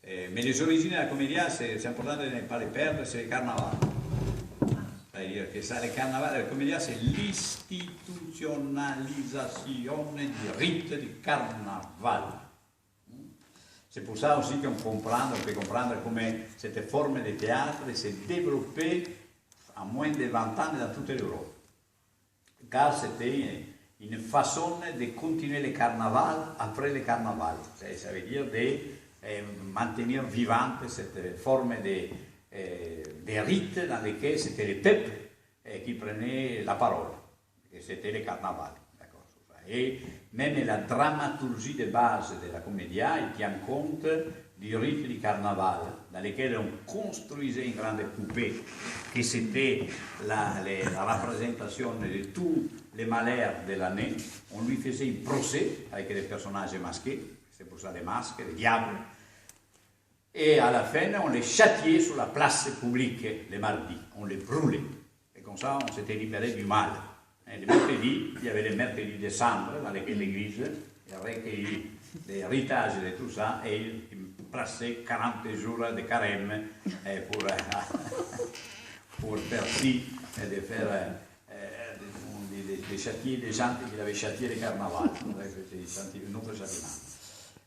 Mais les origines de la comédia, c'est important de ne pas les perdre, c'est le carnaval. C'est-à-dire que ça, le carnaval, la comédia, c'est l'istitutionnalisation du rite du carnaval. C'est pour ça aussi qu'on peut comprendre comment cette forme de théâtre s'est développée en moins de 20 ans dans toute l'Europe. Car c'était une façon de continuer le carnaval après le carnaval. Ça veut dire de maintenir vivante cette forme de rite dans lequel c'était le peuple qui prenait la parole. Et c'était le carnaval. Et même la dramaturgie de base de la commedia tient compte du rite du carnaval, dans lequel on construisait une grande poupée, qui c'était la représentation de tous les malheurs de l'année. On lui faisait un procès avec des personnages masqués, c'est pour ça les masques, les diables. Et à la fin, on les châtiait sur la place publique le mardi, on les brûlait. Et comme ça, on s'était libéré du mal. Et le mercredi, il y avait le mercredi de cendre dans lequel l'église recueillit des héritages et tout ça, et il passait 40 jours de carême pour faire fi de faire des châtiers des gens qui avaient châtié le carnaval. C'était un autre châtiment.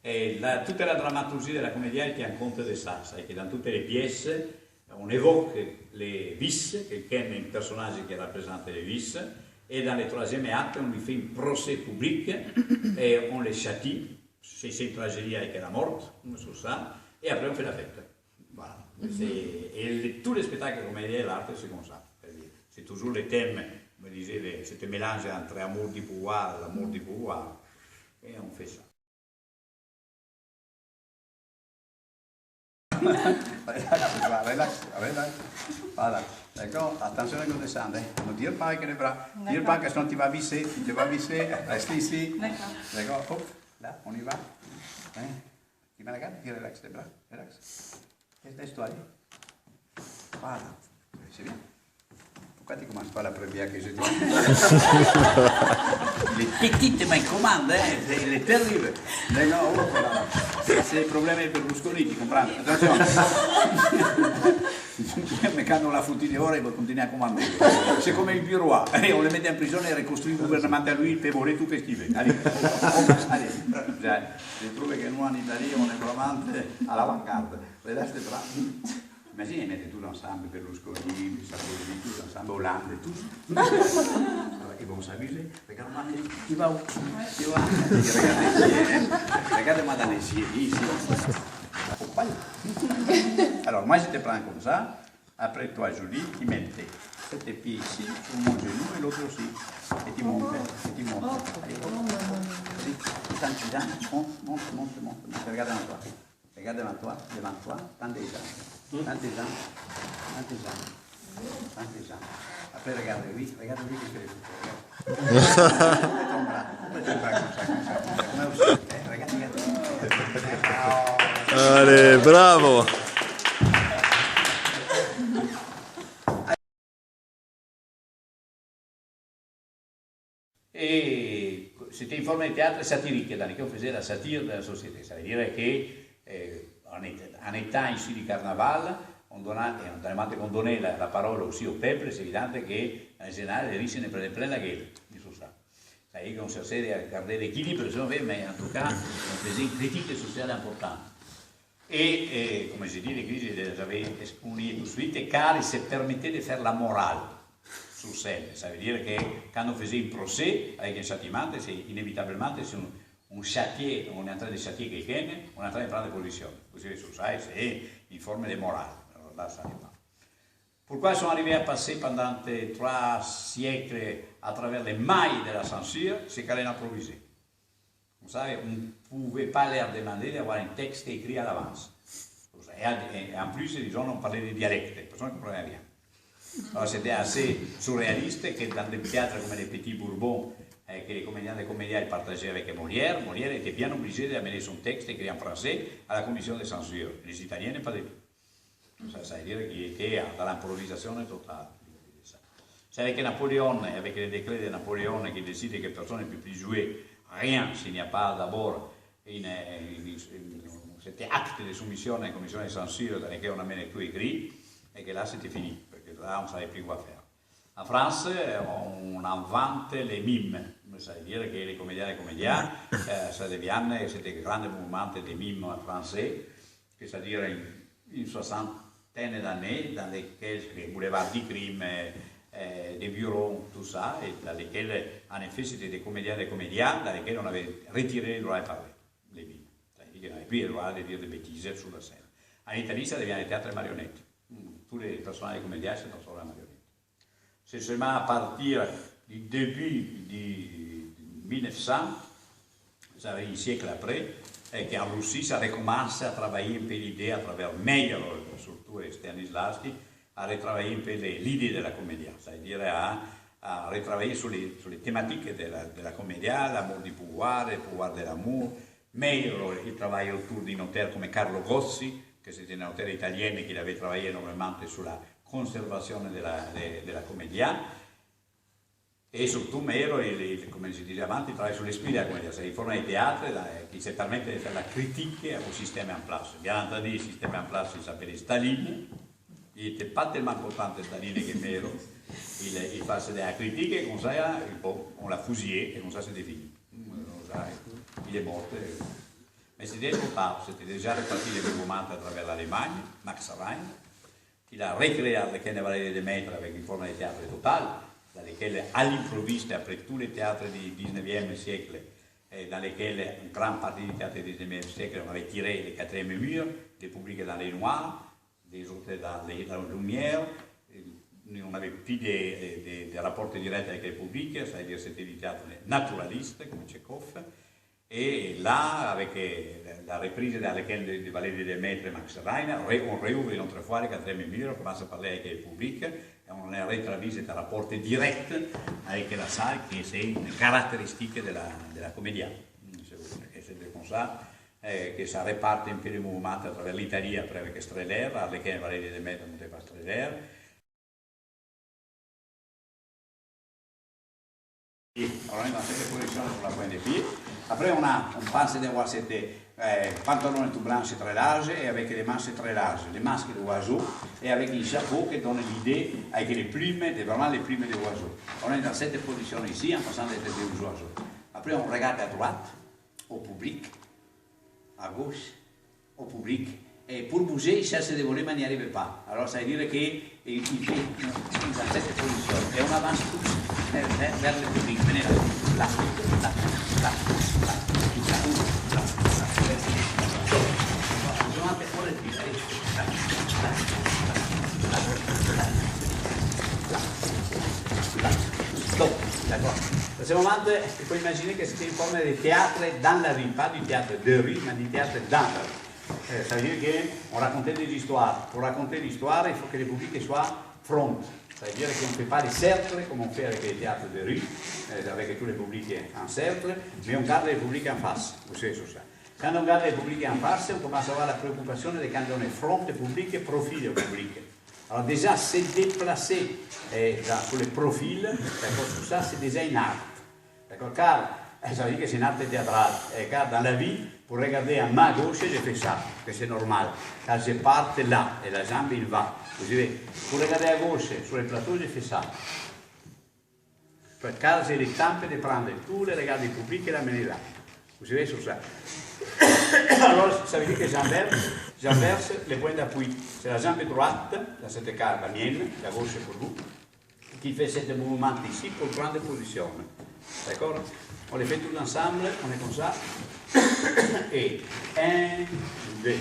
Et toute la dramaturgie de la comédie tient compte de ça, c'est que dans toutes les pièces, on évoque les vices, quelqu'un est un personnage qui représente les vices, et dans le troisième acte, on lui fait un procès public et on les châtie. C'est une tragédie avec la mort, sur ça, et après on fait la fête. Voilà. Et tous les spectacles comédiens et l'art, c'est comme ça. C'est toujours le thème, me disait, c'était mélange entre amour du pouvoir et l'amour du pouvoir, et on fait ça. Relax. Voilà. D'accord? Attention à descendre. Ne tire pas avec les bras. Tire pas, que sinon tu vas visser. Tu vas visser. Reste ici. D'accord? Hop. Là, on y va. Tu me regardes? Tu relaxes les bras. Relax. Laisse-toi aller. Voilà. C'est bien. Pourquoi tu ne commences pas la première que je dis? Les petites mains commandent, elle est terrible. D'accord? Voilà. C'est le problème per Berlusconi, ti comprendo. Attenzione. Mais quand on l'a foutu dehors, il va continuer à commander. C'est comme il bureau. On le met en prison et reconstruit le gouvernement à lui, il peut voler tout ce qu'il veut. Allez. Je trouve que nous en Italie, on est vraiment à l'avant-garde. Regarde les bras. Imagine, ils mettent tout ensemble, Berlusconi, Sarkozy, tout ensemble, Hollande, tout. Ils vont s'amuser. Regarde-moi, tu vas où? Tu vas? Regarde-moi dans les yeux, ici. Alors, moi, je te prends comme ça. Après, toi, Julie, tu mets tes pieds ici, sur mon genou, et l'autre aussi. Et tu montes, et tu montes. Allez, monte. Regarde devant toi. Regarde devant toi, tends tes jambes. Après, regarde lui qui fait les choses. Ouvre ton bras comme ça. Comme aussi. Regarde. Allez, bravo! Et c'était une forme de théâtre satirique dans laquelle on faisait la satire de la société. Ça veut dire qu'en étant issu du carnaval, on donnait la parole aussi au peuple. C'est évident qu'en général, les riches ne prenaient plein la gueule. Ça veut dire qu'on cherchait à garder l'équilibre, mais en tout cas, on faisait une critique sociale importante. Et comme je dis, l'Église les avait excommuniés tout de suite, car il se permettait de faire la morale sur scène. Ça veut dire que quand on faisait un procès avec un châtiment, c'est inévitablement on châtiait, on est en train de châtier quelqu'un, on est en train de prendre position. Vous savez, sur ça, c'est une forme de morale. Alors là, ça dépend. Pourquoi ils sont arrivés à passer pendant 3 siècles à travers les mailles de la censure? C'est qu'elle est improvisée. Vous savez, on ne pouvait pas leur demander d'avoir un texte écrit à l'avance. Et en plus, disons, on parlait de dialecte, personne ne comprenait rien. Alors c'était assez surréaliste que dans des théâtres comme les Petits Bourbons, que les comédiens et comédiens partageaient avec Molière était bien obligé d'amener son texte écrit en français à la commission de censure. Les Italiens, pas du tout. Ça veut dire qu'il était dans l'improvisation totale. C'est avec Napoléon, avec les décrets de Napoléon qui décide que personne ne peut plus jouer rien s'il n'y a pas d'abord un c'était acte de soumission en commission de censure dans laquelle on a mené tout écrit et que là c'était fini, parce que là on ne savait plus quoi faire. En France, on invente les mimes, ça veut dire que les comédiens et comédiens, ça devient c'était un grand mouvement de mimes français, c'est-à-dire une soixantaine d'années dans lesquelles les boulevards du crime, des bureaux, tout ça, et dans lesquels, en effet, c'était des comédiens et des comédiens dans lesquels on avait retiré le droit de parler, les mimes. C'est-à-dire qu'on n'avait plus le droit de dire des bêtises sur la scène. En Italie, ça devient le théâtre marionnette. Tous les personnages des comédiens se transforment en marionnettes. C'est seulement à partir du début du 1900, ça va un siècle après, qu'en Russie, ça recommence à travailler un peu l'idée à travers Meyer, surtout Stanislavski, à retravailler un peu l'idée de la comédia, c'est-à-dire à retravailler sur les thématiques de la comédia, l'amour du pouvoir, le pouvoir de l'amour. Meyer, il travaille autour d'un auteur comme Carlo Gozzi, que c'était un auteur italien qui avait travaillé énormément sur la conservation de la comédia. Et surtout Meyer, come si diceva avanti, travaille sur l'esprit de la comédia, c'est une forme de théâtre qui se permet de faire la critique au système en place. Bien entendu, le système en place, il s'appelait Staline. Il n'était pas tellement content de Staline que Meyer il fasse de la critique, et comme ça, on l'a fusillé, et comme ça, c'était fini. Il est mort. Mais c'était trop tard, c'était déjà reparti le mouvement à travers l'Allemagne, Max Reinhardt. Il a recréé le Carnavalet de Maître avec une forme de théâtre total, dans lequel, à l'improviste, après tous les théâtres du 19e siècle, dans lesquels une grande partie du théâtre du 19e siècle, on avait tiré les quatrièmes murs, les publics dans les noirs, des autres dans la lumière. On n'avait plus des rapports directs avec les publics, c'est-à-dire c'était du théâtre naturaliste, comme Tchekhov. Et là, avec la reprise dans laquelle le ballet de Maître et Max Reinhardt, on réouvre une autre fois le quatrième mur, on commence à parler avec le public, et on rétravise un rapport direct avec la salle, qui est une caractéristique de la comédia. Et c'est comme ça que ça reparte un peu le mouvement à travers l'Italie, après avec Streller, avec le ballet de Maître monté par Streller. Alors, on a cette position sur la pointe des pieds. Après, on pense d'avoir ces pantalons tout blancs très larges et avec des manches très larges, des masques d'oiseaux et avec un chapeau qui donne l'idée avec les plumes, vraiment les plumes des oiseaux. On est dans cette position ici en passant des oiseaux. Après, on regarde à droite, au public, à gauche, au public. Et pour bouger, il cherche des volets, mais il n'y arrive pas. Alors, ça veut dire qu'il fait dans cette position. Et on avance tous vers le public. Venez là, là. D'accord. À ce moment, il faut imaginer que c'était une forme de théâtre dans la rue, pas du théâtre de rue, mais du théâtre dans la rue. Ça veut dire qu'on racontait des histoires. Pour raconter l'histoire, il faut que le public soit front. Ça veut dire qu'on ne fait pas des cercles comme on fait avec les théâtres de rue, avec tous les publics en cercle, mais on garde le public en face. Vous savez sur ça. Quand on garde le public en face, on commence à avoir la préoccupation de quand on est front public et profil public. Alors déjà, se déplacer sur le profil, tout ça, c'est déjà une art. D'accord? Car ça veut dire que c'est une art théâtrale. Car dans la vie, pour regarder à ma gauche, je fais ça, que c'est normal. Car je parte là, et la jambe, il va. Vous savez, pour regarder à gauche, sur le plateau, je fais ça. Car j'ai le temps de prendre tous les regards du public et l'amener là. Vous savez, sur ça. Alors, ça veut dire que j'inverse les points d'appui. C'est la jambe droite, dans cette cas, la mienne, la gauche pour vous, qui fait ce mouvement ici pour prendre position. D'accord? On les fait tous ensemble, on est comme ça. Et 1, 2.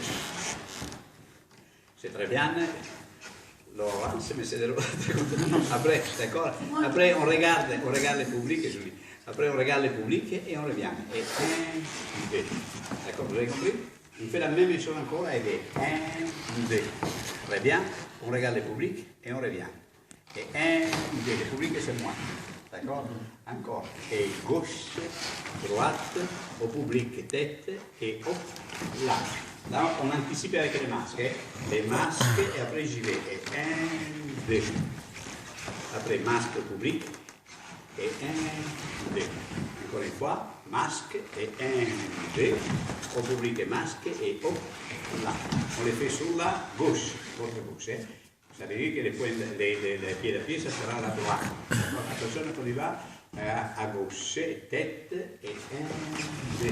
C'est très bien. Laurence, mais c'est de l'autre. Après, d'accord? Après, on regarde le public. Après, on regarde le public et on revient. Et 1, 2. D'accord? Vous avez compris? On fait la même chose encore avec 1, 2. Très bien. On regarde le public et on revient. Et 1, 2. Le public, c'est moi. D'accord? Encore. Et gauche, droite, au public, tête et hop, là. Là, on anticipe avec les masques. Les masques et après j'y vais. Et 1, 2. Après, masque au public. et 1, 2. Encore une fois, masque et 1, 2. Au public masque et hop, là. On les fait sur la gauche, votre gauche. Ça veut dire que les pieds de pied, ça sera à la droite. Attention, on y va à gauche, tête et 1, 2.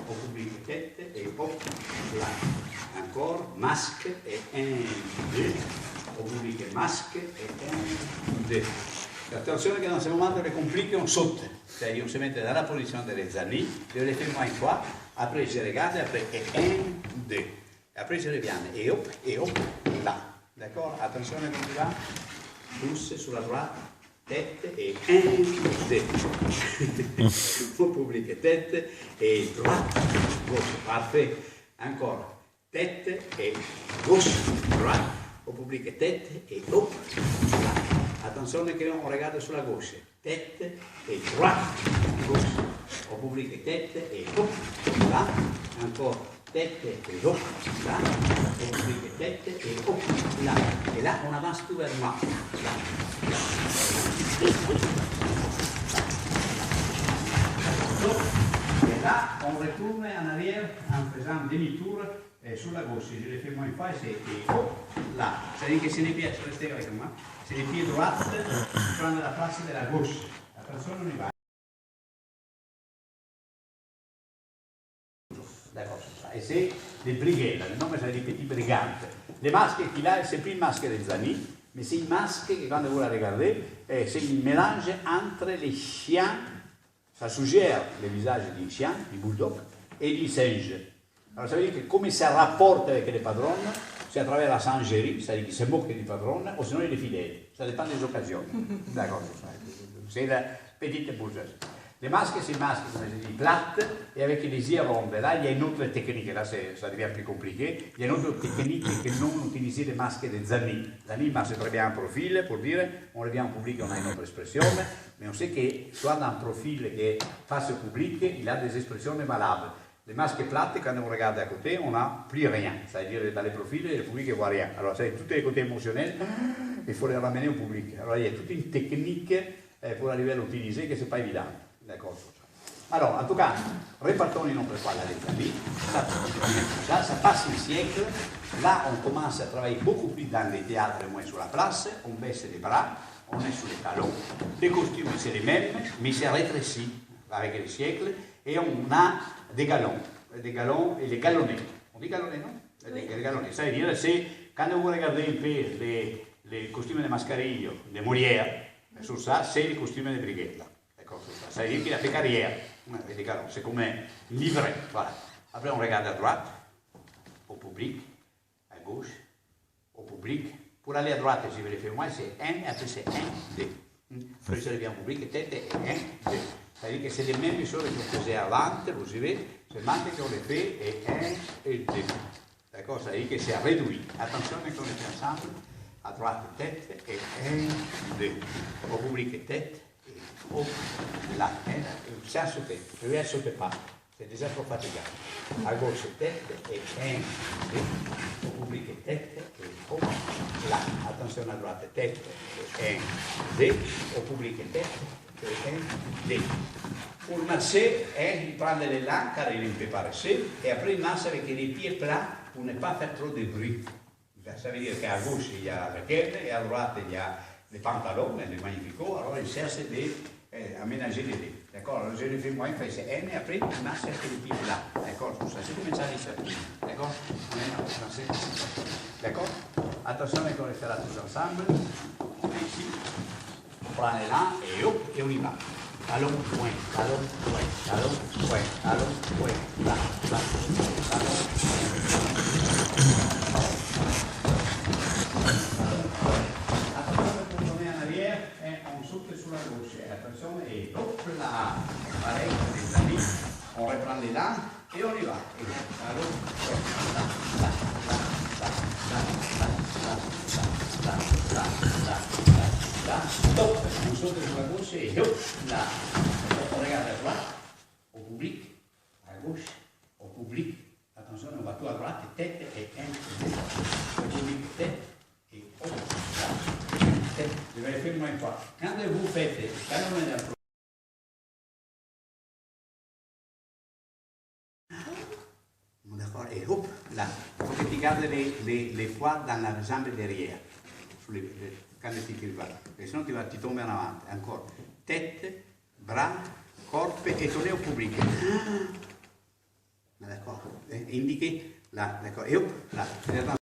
Au public tête et hop, là. Encore, masque et 1, 2. Au public masque et 1, 2. Attention que dans ce moment de les compliquer, on saute. C'est-à-dire on se met dans la position des amis, je les fais moins une fois, après je regarde, après et 1, 2. Après je reviens et hop, là. D'accord? Attention quand on va, tous sur la droite, tête et 1, 2. Au public tête et droite, gauche, parfait. Encore, tête et gauche, droite. Au public tête et hop, là. Attention qu'on regarde sur la gauche, tête et droite, gauche. Au public tête et hop, là. Encore tête et hop, là. Au public tête et hop, là. Et là, on avance tout vers moi. Là. Et là, on retourne en arrière en faisant demi-tour sur la gauche. Je le fais moins une fois et c'est hop, là. C'est-à-dire que c'est les pieds, restez avec moi. C'est les pieds droits qui prennent la place de la gauche. Attention, on y va. D'accord, c'est ça. Et c'est des brigades, le nom c'est des petits brigantes. Les masques qu'il a, c'est plus le masque des Zani, mais c'est un masque que quand vous la regardez, c'est un mélange entre les chiens, ça suggère le visage du chien, du bulldog, et du singe. Alors ça veut dire que comme ça rapporte avec les padrons, c'est à travers la singerie, c'est-à-dire qu'il se moque du padrone, ou sinon il est fidèle. Ça dépend des occasions. D'accord, c'est la petite bourgeoisie. Les masques, c'est des masques, comme je dis, plates et avec les yeux rondes. Là, il y a une autre technique, là ça devient plus compliqué. Il y a une autre technique que non utiliser les masques des Zani. Zani marche très bien en profil, pour dire, on le vient en public, on a une autre expression, mais on sait que soit dans un profil qui face au public, il a des expressions valables. Les masques plates, quand on regarde à côté, on n'a plus rien. C'est-à-dire dans les profils, le public ne voit rien. Alors, c'est tous les côtés émotionnels, il faut les ramener au public. Alors, il y a toute une technique pour arriver à l'utiliser que ce n'est pas évident. D'accord? Alors, en tout cas, repartons une autre fois la lettre. Ça passe un siècle. Là, on commence à travailler beaucoup plus dans les théâtres, moins sur la place. On baisse les bras, on est sur les talons. Les costumes, c'est les mêmes, mais c'est rétréci avec les siècles. Et on a des galons et les galonnets. On dit galonnets, non? Oui. Les galonnets, ça veut dire, c'est quand vous regardez un peu les costumes de Mascarillo, de Molière, sur ça, c'est les costumes de Brighella. D'accord, sur ça. Ça veut dire qu'il a fait carrière avec des galons, c'est comme un livret. Voilà. Après, on regarde à droite, au public, à gauche, au public. Pour aller à droite, si vous le faites moi, c'est 1, et après c'est 1, 2. Après, ça revient au public, tête et 1, 2. C'est-à-dire que c'est les mêmes choses qu'on faisait avant, vous savez, seulement qu'on les fait et 1 et 2. D'accord? C'est-à-dire que c'est réduit. Attention qu'on les fait ensemble, à droite tête et 1, 2. Au public tête et hop, là. Ça saute. Je ne saute pas. C'est déjà trop fatigant. À gauche tête et 1, 2. Au public tête et hop, là. Attention à droite tête et 1, 2. Au public tête. Pour marcher, il prend les langues car il ne peut pas rester, et après il marche avec les pieds plats pour ne pas faire trop de bruit. Ça veut dire qu'à gauche il y a la quête et à droite il y a les pantalons, les magnificaux, alors il cherche d'aménager les deux. D'accord? Alors je le fais moi, il fait c'est N et après il marche avec les pieds plats. D'accord? C'est comme ça ici. D'accord? D'accord? Attention qu'on les fera tous ensemble. On est ici. On prend les là et hop, et on y va. Talon, point, talon, point, talon, point, talon, point, là, là, talon, attention pour tourner en arrière, et on saute sur la gauche. Attention, et hop là, pareil, les amis, on reprend les dents, et on y va. Et talon, point, là, là, là, là, là, là, là, là, là, là, là, stop, on saute sur la gauche et hop, là. On regarde à droite, au public, à gauche, au public. Attention, on va tout à droite, tête et 1, 2. Au public, tête et hop, là. Tête. Je vais le faire une fois. Quand vous faites, quand on est dans le garde les poids dans la jambe derrière, quand tu tires là, et sinon tu tombes en avant. Encore, tête, bras, corps et tourner au public. D'accord, indiquez là, d'accord, et hop, là.